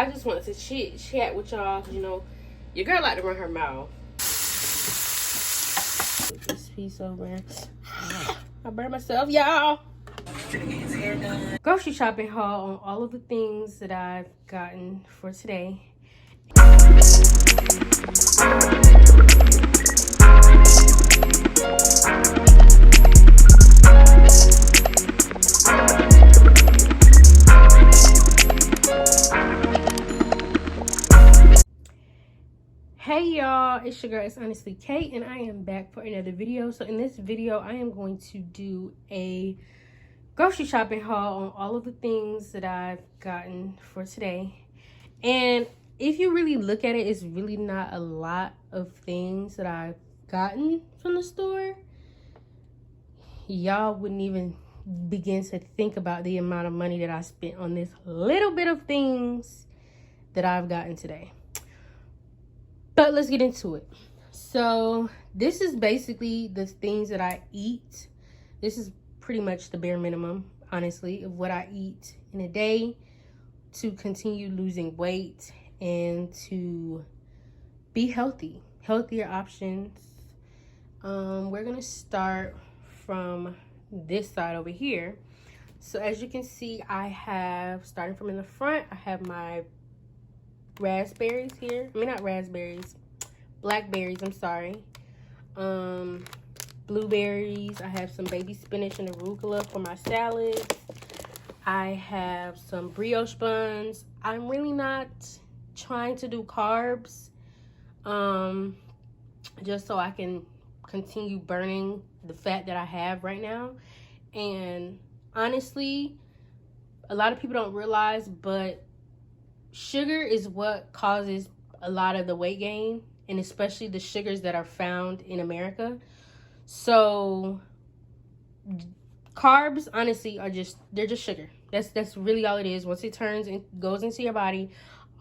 I just wanted to chat with y'all, because, you know, your girl like to run her mouth. Put this piece over. I burned myself, y'all. Grocery shopping haul on all of the things that I've gotten for today. Hey y'all, it's your girl, ItsHonestlyKay, and I am back for another video. So in this video, I am going to do a grocery shopping haul on all of the things that I've gotten for today. And if you really look at it, it's really not a lot of things that I've gotten from the store. Y'all wouldn't even begin to think about the amount of money that I spent on this little bit of things that I've gotten today. But let's get into it. So this is basically the things that I eat. This is pretty much the bare minimum, honestly, of what I eat in a day to continue losing weight and to be healthy. Healthier options. We're gonna start from this side over here. So as you can see, I have, starting from in the front, I have my raspberries here. I mean, not raspberries, blackberries, I'm sorry. Blueberries. I have some baby spinach and arugula for my salads. I have some brioche buns. I'm really not trying to do carbs, just so I can continue burning the fat that I have right now. And honestly, a lot of people don't realize, but sugar is what causes a lot of the weight gain, and especially the sugars that are found in America. So carbs, honestly, they're just sugar. That's really all it is. Once it turns and goes into your body,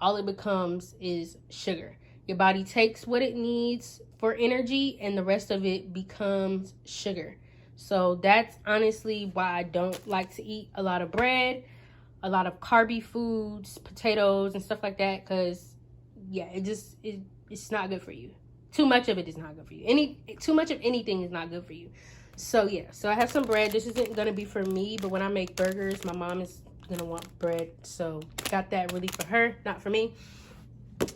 all it becomes is sugar. Your body takes what it needs for energy, and the rest of it becomes sugar. So that's honestly why I don't like to eat a lot of bread, a lot of carby foods, potatoes and stuff like that, because yeah, it's not good for you. Too much of it is not good for you. Too much of anything is not good for you. So yeah, so I have some bread. This isn't gonna be for me, but when I make burgers, my mom is gonna want bread, so got that really for her, not for me.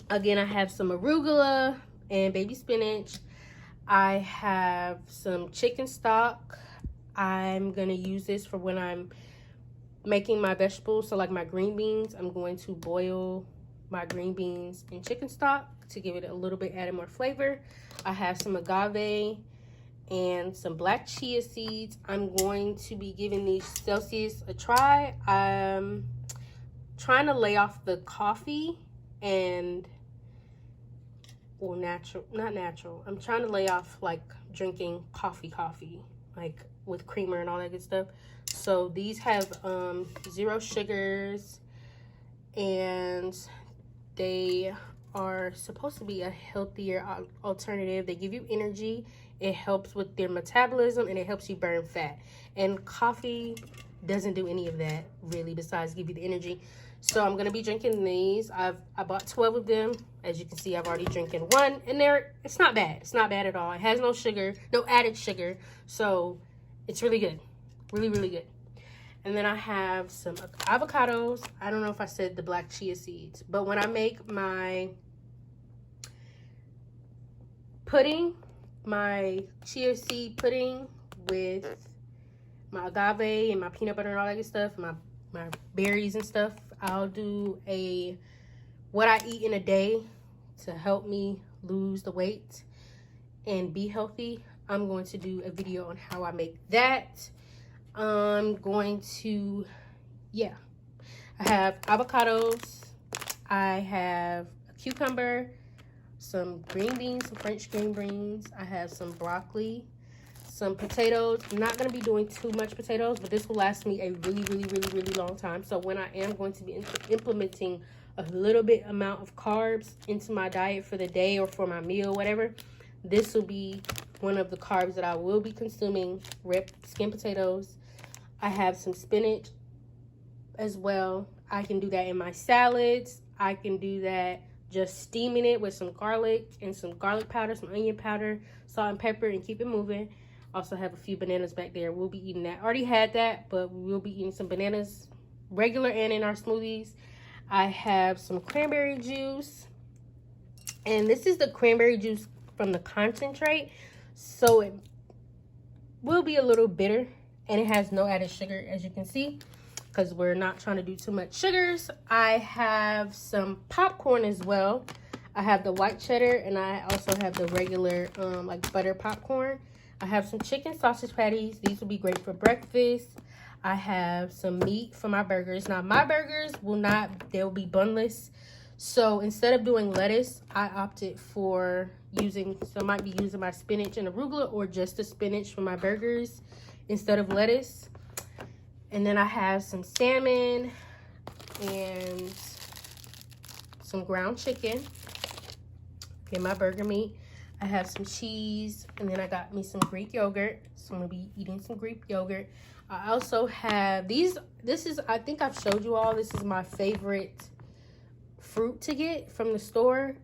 Again, I have some arugula and baby spinach. I have some chicken stock. I'm gonna use this for when I'm making my vegetables. So like my green beans, I'm going to boil my green beans in chicken stock to give it a little bit, add more flavor. I have some agave and some black chia seeds. I'm going to be giving these Celsius a try. I'm trying to lay off the coffee and, well, not natural. I'm trying to lay off like drinking coffee, like with creamer and all that good stuff. So these have 0 sugars, and they are supposed to be a healthier alternative. They give you energy, it helps with their metabolism, and it helps you burn fat. And coffee doesn't do any of that really, besides give you the energy. So I'm gonna be drinking these. I bought 12 of them. As you can see, I've already drinking one, and it's not bad. It's not bad at all. It has no sugar, no added sugar, so it's really good. Really, really good. And then I have some avocados. I don't know if I said the black chia seeds, but when I make my pudding, my chia seed pudding with my agave and my peanut butter and all that good stuff, my berries and stuff, I'll do what I eat in a day to help me lose the weight and be healthy. I'm going to do a video on how I make that. I'm going to, yeah, I have avocados, I have a cucumber, some green beans, some French green beans, I have some broccoli, some potatoes. I'm not going to be doing too much potatoes, but this will last me a really long time. So when I am going to be implementing a little bit amount of carbs into my diet for the day or for my meal, whatever, this will be one of the carbs that I will be consuming. Ripped skin potatoes. I have some spinach as well. I can do that in my salads. I can do that just steaming it with some garlic and some garlic powder, some onion powder, salt and pepper, and keep it moving. Also have a few bananas back there. We'll be eating that. Already had that, but we'll be eating some bananas, regular and in our smoothies. I have some cranberry juice. And this is the cranberry juice from the concentrate. So it will be a little bitter. And it has no added sugar, as you can see, because we're not trying to do too much sugars. I have some popcorn as well. I have the white cheddar, and I also have the regular like butter popcorn. I have some chicken sausage patties. These will be great for breakfast. I have some meat for my burgers. Now my burgers they'll be bunless. So instead of doing lettuce, I opted for I might be using my spinach and arugula, or just the spinach for my burgers instead of lettuce. And then I have some salmon and some ground chicken in my burger meat. I have some cheese, and then I got me some Greek yogurt. So I'm gonna be eating some Greek yogurt. I also have these. I think I've showed you all. This is my favorite fruit to get from the store.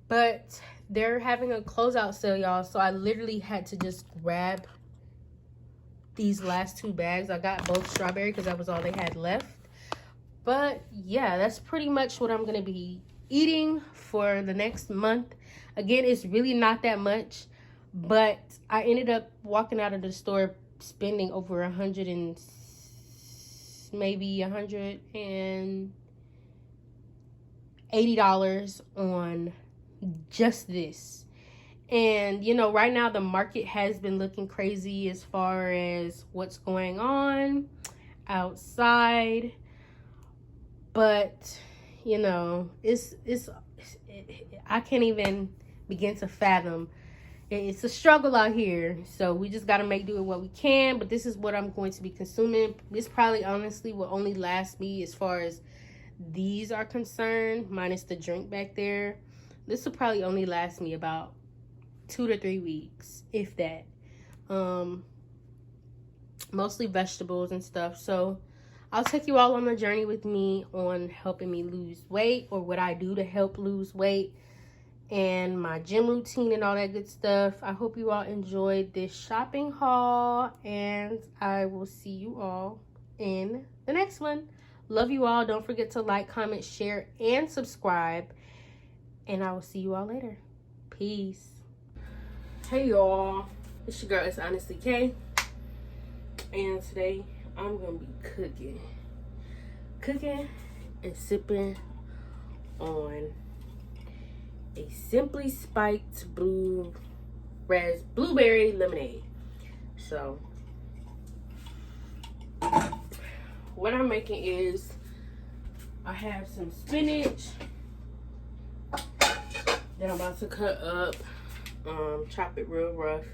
But they're having a closeout sale, y'all. So I literally had to just grab these last 2 bags. I got both strawberry because that was all they had left. But yeah, that's pretty much what I'm gonna be eating for the next month. Again, it's really not that much, but I ended up walking out of the store spending over maybe $180 on just this. And you know, right now the market has been looking crazy as far as what's going on outside, but you know, I can't even begin to fathom. It's a struggle out here, so we just got to make do with what we can. But this is what I'm going to be consuming. This probably honestly will only last me, as far as these are concerned, minus the drink back there, this will probably only last me about 2 to 3 weeks, if that. Mostly vegetables and stuff. So I'll take you all on the journey with me on helping me lose weight, or what I do to help lose weight, and my gym routine and all that good stuff. I hope you all enjoyed this shopping haul, and I will see you all in the next one. Love you all. Don't forget to like, comment, share, and subscribe, and I will see you all later. Peace. Hey y'all, it's your girl, ItsHonestlyKay, and today I'm gonna be cooking and sipping on a Simply Spiked blueberry lemonade. So what I'm making is, I have some spinach that I'm about to cut up, chop it real rough,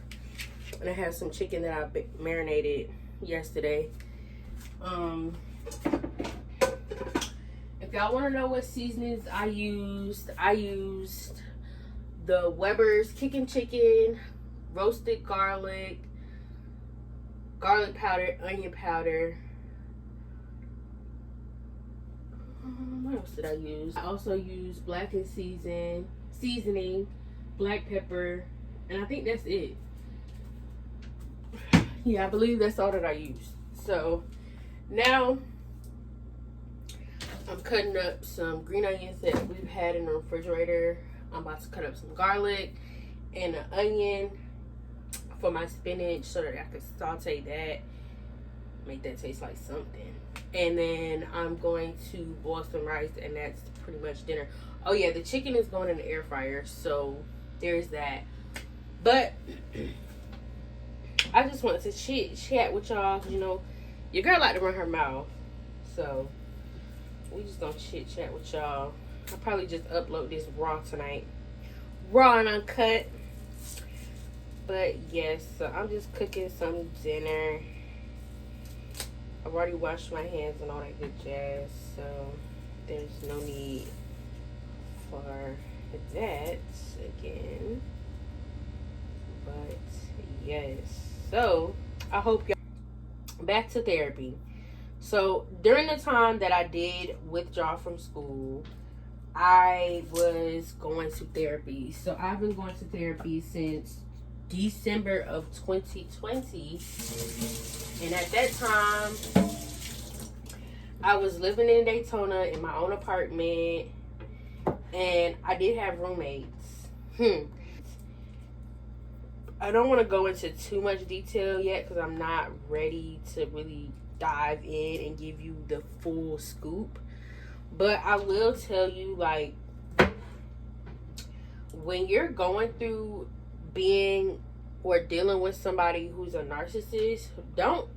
and I have some chicken that I marinated yesterday. If y'all want to know what seasonings I used the Weber's kicking chicken, roasted garlic powder, onion powder. What else did I use? I also used blackened seasoning, black pepper, and I think that's it. Yeah, I believe that's all that I used. So now I'm cutting up some green onions that we've had in the refrigerator. I'm about to cut up some garlic and an onion for my spinach so that I can saute that, make that taste like something. And then I'm going to boil some rice, and that's pretty much dinner. Oh yeah, the chicken is going in the air fryer, so there's that. But I just wanted to chat with y'all. You know, your girl like to run her mouth, so we just gonna chat with y'all. I'll probably just upload this raw tonight, raw and uncut. But yes, so I'm just cooking some dinner. I've already washed my hands and all that good jazz, so there's no need for that again. But yes, so I hope y'all back to therapy. So during the time that I did withdraw from school, I was going to therapy. So I've been going to therapy since December of 2020. And at that time, I was living in Daytona in my own apartment. And I did have roommates. I don't want to go into too much detail yet because I'm not ready to really dive in and give you the full scoop. But I will tell you, like, when you're going through being or dealing with somebody who's a narcissist, don't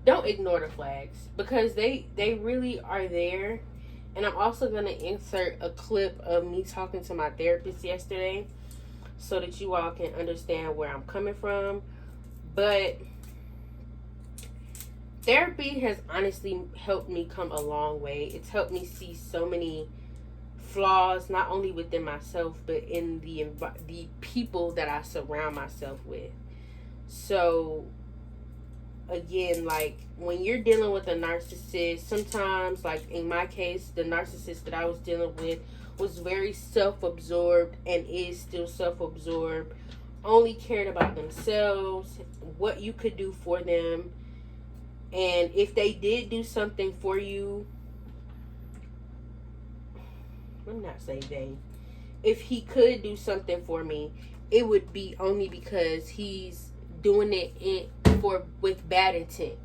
ignore the flags, because they really are there. And I'm also going to insert a clip of me talking to my therapist yesterday so that you all can understand where I'm coming from. But therapy has honestly helped me come a long way. It's helped me see so many flaws, not only within myself, but in the people that I surround myself with. So again, like, when you're dealing with a narcissist, sometimes, like in my case, the narcissist that I was dealing with was very self-absorbed and is still self-absorbed, only cared about themselves, what you could do for them. And if they did do something for you, let me not say they, if he could do something for me, it would be only because he's doing it with bad intent.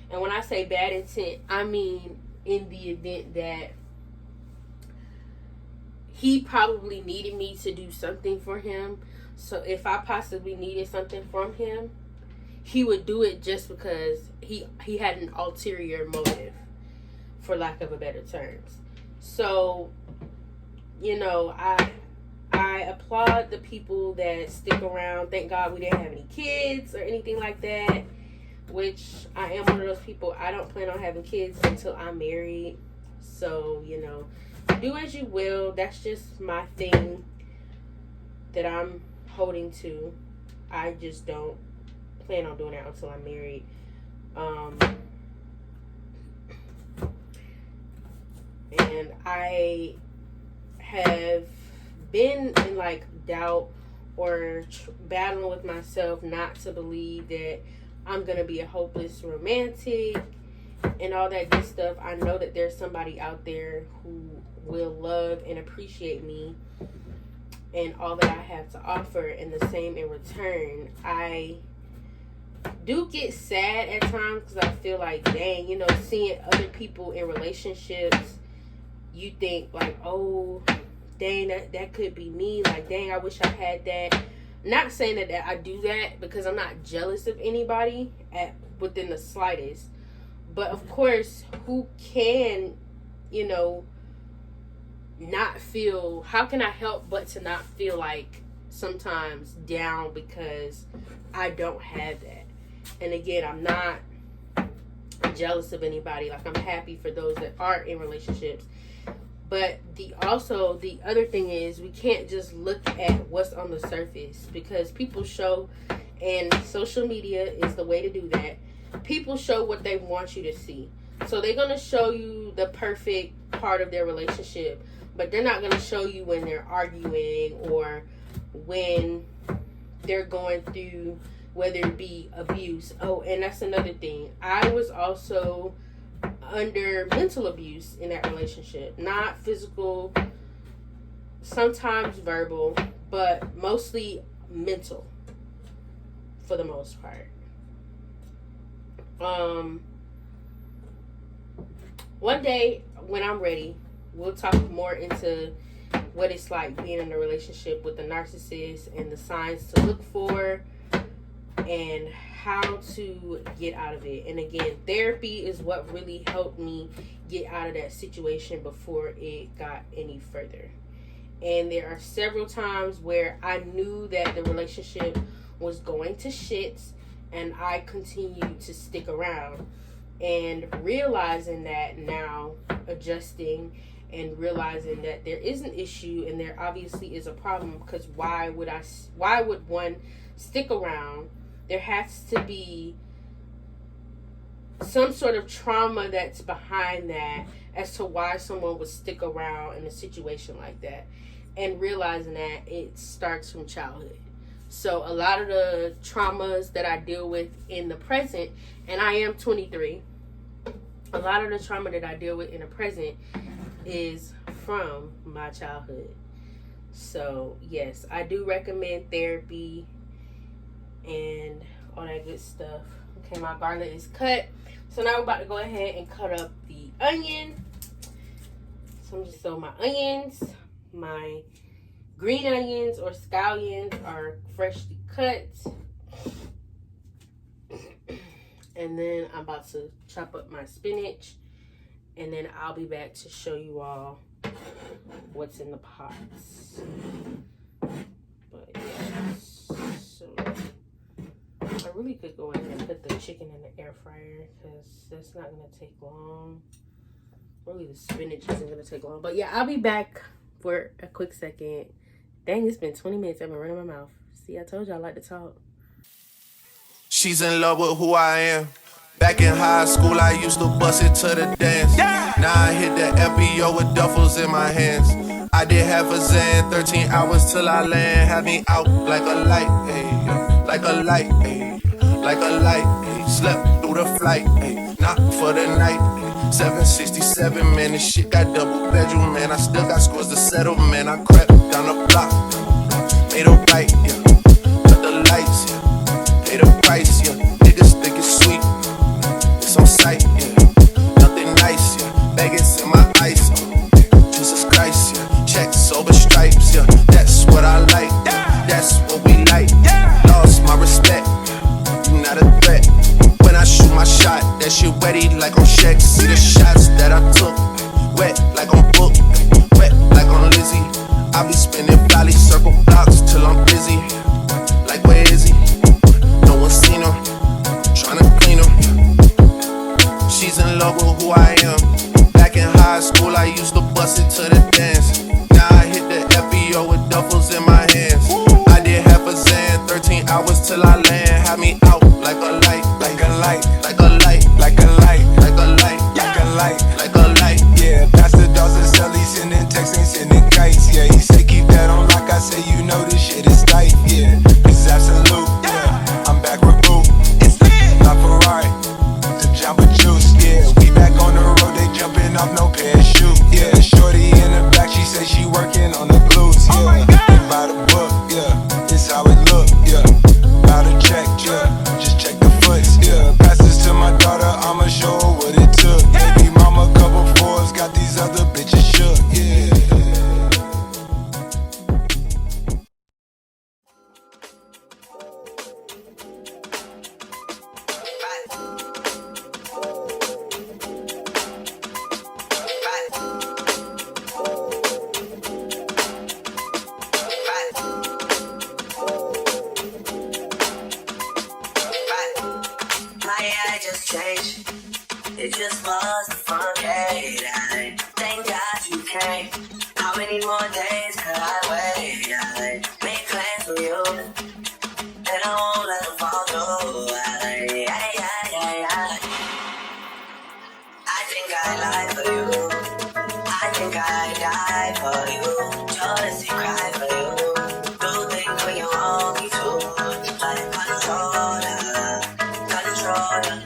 And when I say bad intent, I mean in the event that he probably needed me to do something for him. So if I possibly needed something from him, he would do it just because he had an ulterior motive, for lack of a better terms. So, you know, I applaud the people that stick around. Thank God we didn't have any kids or anything like that, which I am one of those people. I don't plan on having kids until I'm married. So, you know, do as you will. That's just my thing that I'm holding to. I just don't plan on doing that until I'm married. And I have been in like doubt or battling with myself not to believe that I'm gonna be a hopeless romantic and all that good stuff. I know that there's somebody out there who will love and appreciate me and all that I have to offer, and the same in return. I do get sad at times because I feel like, dang, you know, seeing other people in relationships, you think like, oh, dang, that could be me. Like, dang, I wish I had that. Not saying that I do that, because I'm not jealous of anybody within the slightest. But of course, who can, you know, not feel, how can I help but to not feel like sometimes down because I don't have that? And again, I'm not jealous of anybody. Like, I'm happy for those that are in relationships. But the other thing is, we can't just look at what's on the surface, because people show, and social media is the way to do that. People show what they want you to see. So they're going to show you the perfect part of their relationship, but they're not going to show you when they're arguing or when they're going through, whether it be abuse. Oh, and that's another thing. I was also under mental abuse in that relationship. Not physical, sometimes verbal, but mostly mental for the most part. One day when I'm ready, we'll talk more into what it's like being in a relationship with a narcissist and the signs to look for and how to get out of it. And again, therapy is what really helped me get out of that situation before it got any further. And there are several times where I knew that the relationship was going to shit, and I continued to stick around. And realizing that now, adjusting and realizing that there is an issue and there obviously is a problem, because why would one stick around? There has to be some sort of trauma that's behind that as to why someone would stick around in a situation like that, and realizing that it starts from childhood. So a lot of the traumas that I deal with in the present, and I am 23, a lot of the trauma that I deal with in the present is from my childhood. So yes, I do recommend therapy and all that good stuff. Okay, my garlic is cut. So now we're about to go ahead and cut up the onion. So my onions, my green onions or scallions are freshly cut. And then I'm about to chop up my spinach. And then I'll be back to show you all what's in the pots. But yes, so I really could go ahead and put the chicken in the air fryer because that's not going to take long. Really, the spinach isn't going to take long. But yeah, I'll be back for a quick second. Dang, it's been 20 minutes. I've been running my mouth. See, I told you I like to talk. She's in love with who I am. Back in high school, I used to bust it to the dance. Yeah. Now I hit the FBO with duffels in my hands. I did half a Zan, 13 hours till I land. Had me out like a light, ayy, like a light, ayy, like a light, ayy. Slept through the flight, ayy, not for the night, ayy. 767, man, this shit got double bedroom, man. I still got scores to settle, man. I crept down the block, made a right, yeah. Cut the lights, yeah. Pay the price, yeah. Niggas think it's sweet. On sight, yeah. Nothing nice, yeah. Vegas in my ice, Jesus Christ, yeah. Checks over stripes, yeah. That's what I like, yeah. That's what we like, yeah. Lost my respect, you not a threat. When I shoot my shot, that shit wetty like on Shaq. See the shots that I took, wet like on Book, wet like on Lizzie. I be spinning valley circle blocks till I'm busy. Like where is he? No one seen him, tryna clean him. She's in love with who I am. Back in high school, I used to bust it to the dance. Now I hit the FBO with duffels in my hands. I did half a Zan, 13 hours till I land. Had me out like a light, like a light, like a light, like a light, like a light, like a light, like a light. Yeah, Pastor Dawson Sally sending texts and sending kites. Yeah, he say keep that on like I say, you know this shit is tight. Yeah, it's absolute. Yeah, I'm back with Boo. It's lit. Not Ferrari. Jamba juice, yeah. We back on the road, they jumping off no parachute. Yeah, shorty in the back, she say she working on the glutes. Yeah, oh my God. By the book, yeah. It's how it look, yeah. By the check, yeah. Just check the foots, yeah. Pass this to my daughter, I'ma show her what it took. Yeah. Baby mama, couple fours, got these other bitches shook, yeah. It just was the fun day. I thank God you came. How many more days could I wait? I make plans for you, and I won't let them fall through. I think I lie for you. I think I die for you. Jealousy cry for you. Do things when you want me to. Like controller, controller. Controller.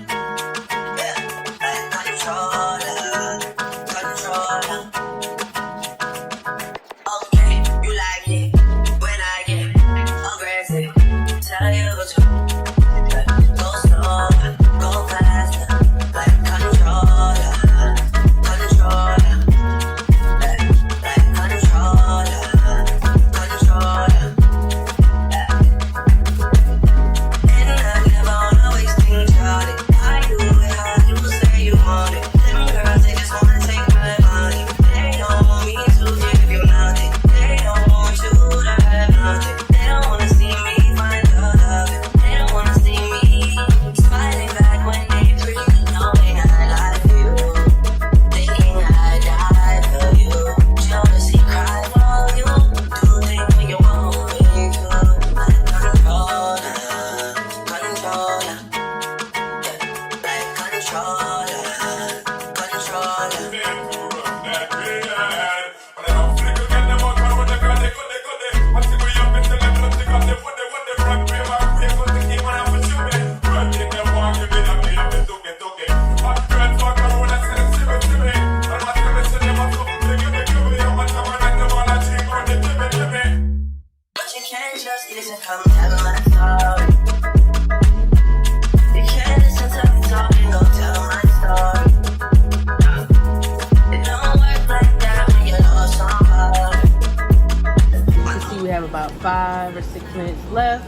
5 or 6 minutes left.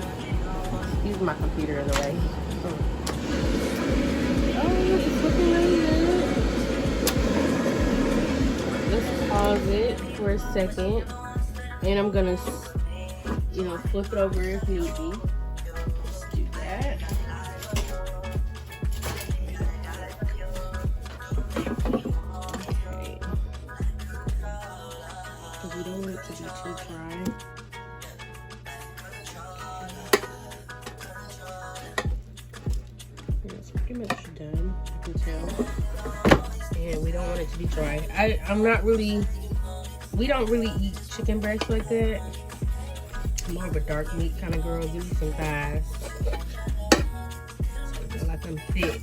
Excuse my computer in the way. Oh, it's looking really good. Let's pause it for a second. And I'm gonna, you know, flip it over if need be. Let's do that. Okay. Because we don't want it to be too dry. It's pretty much done, you can tell. And we don't want it to be dry. We don't really eat chicken breast like that. I'm more of a dark meat kind of girl. Give me some thighs. I feel like I'm thick.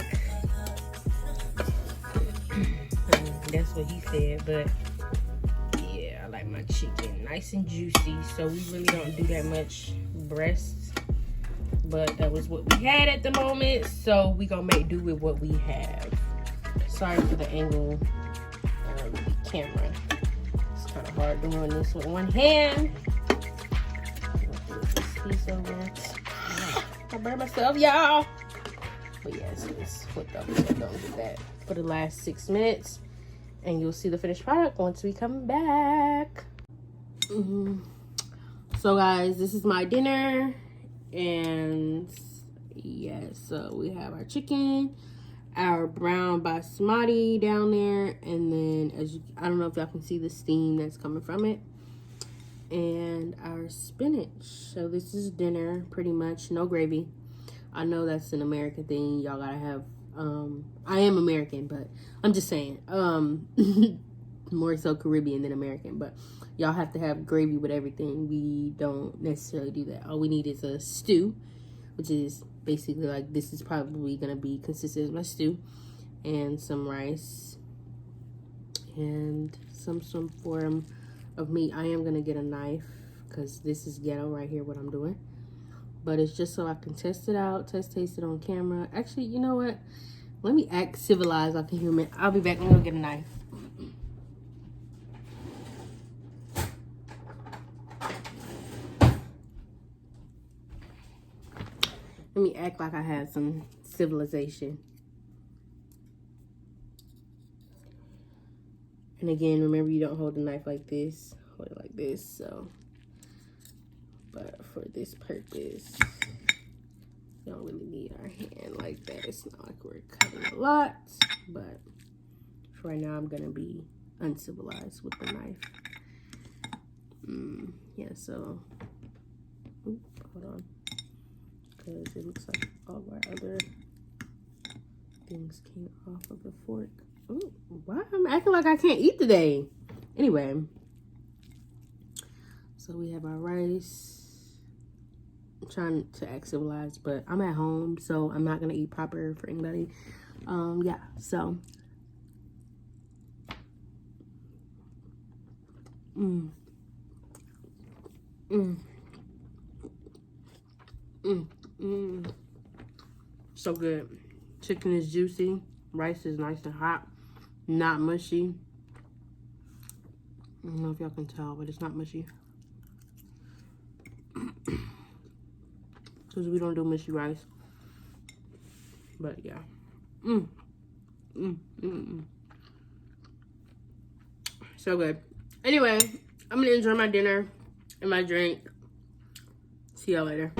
That's what he said, but yeah, I like my chicken nice and juicy. So we really don't do that much breasts, but that was what we had at the moment. So we gonna make do with what we have. Sorry for the angle of the camera. It's kind of hard doing this with one hand. Piece over. I burned myself, y'all. But yeah, so it's flipped over, so don't do that for the last 6 minutes, and you'll see the finished product once we come back. So guys, this is my dinner, and yeah, so we have our chicken, our brown basmati down there, and then I don't know if y'all can see the steam that's coming from it, and our spinach. So this is dinner, pretty much. No gravy. I know that's an American thing. Y'all gotta have I am American, but I'm just saying more so Caribbean than American, but y'all have to have gravy with everything. We don't necessarily do that. All we need is a stew, which is basically like, this is probably gonna be consistent with my stew, and some rice and some form of meat. I am gonna get a knife because this is ghetto right here, what I'm doing, but it's just so I can test it out, taste it on camera. Actually, you know what, let me act civilized like a human. I'll be back. I'm gonna get a knife. Let me act like I had some civilization. And again, remember, you don't hold the knife like this. Hold it like this, so. But for this purpose, we don't really need our hand like that. It's not like we're cutting a lot, but for right now, I'm gonna be uncivilized with the knife. Yeah, so, hold on. Because it looks like all of our other things came off of the fork. Ooh, why I'm acting like I can't eat today? Anyway, so we have our rice. I'm trying to act civilized, but I'm at home, so I'm not gonna eat proper for anybody. Yeah, so so good. Chicken is juicy, rice is nice and hot, not mushy. I don't know if y'all can tell, but it's not mushy because we don't do mushy rice. But yeah, so good. Anyway, I'm gonna enjoy my dinner and my drink. See y'all later.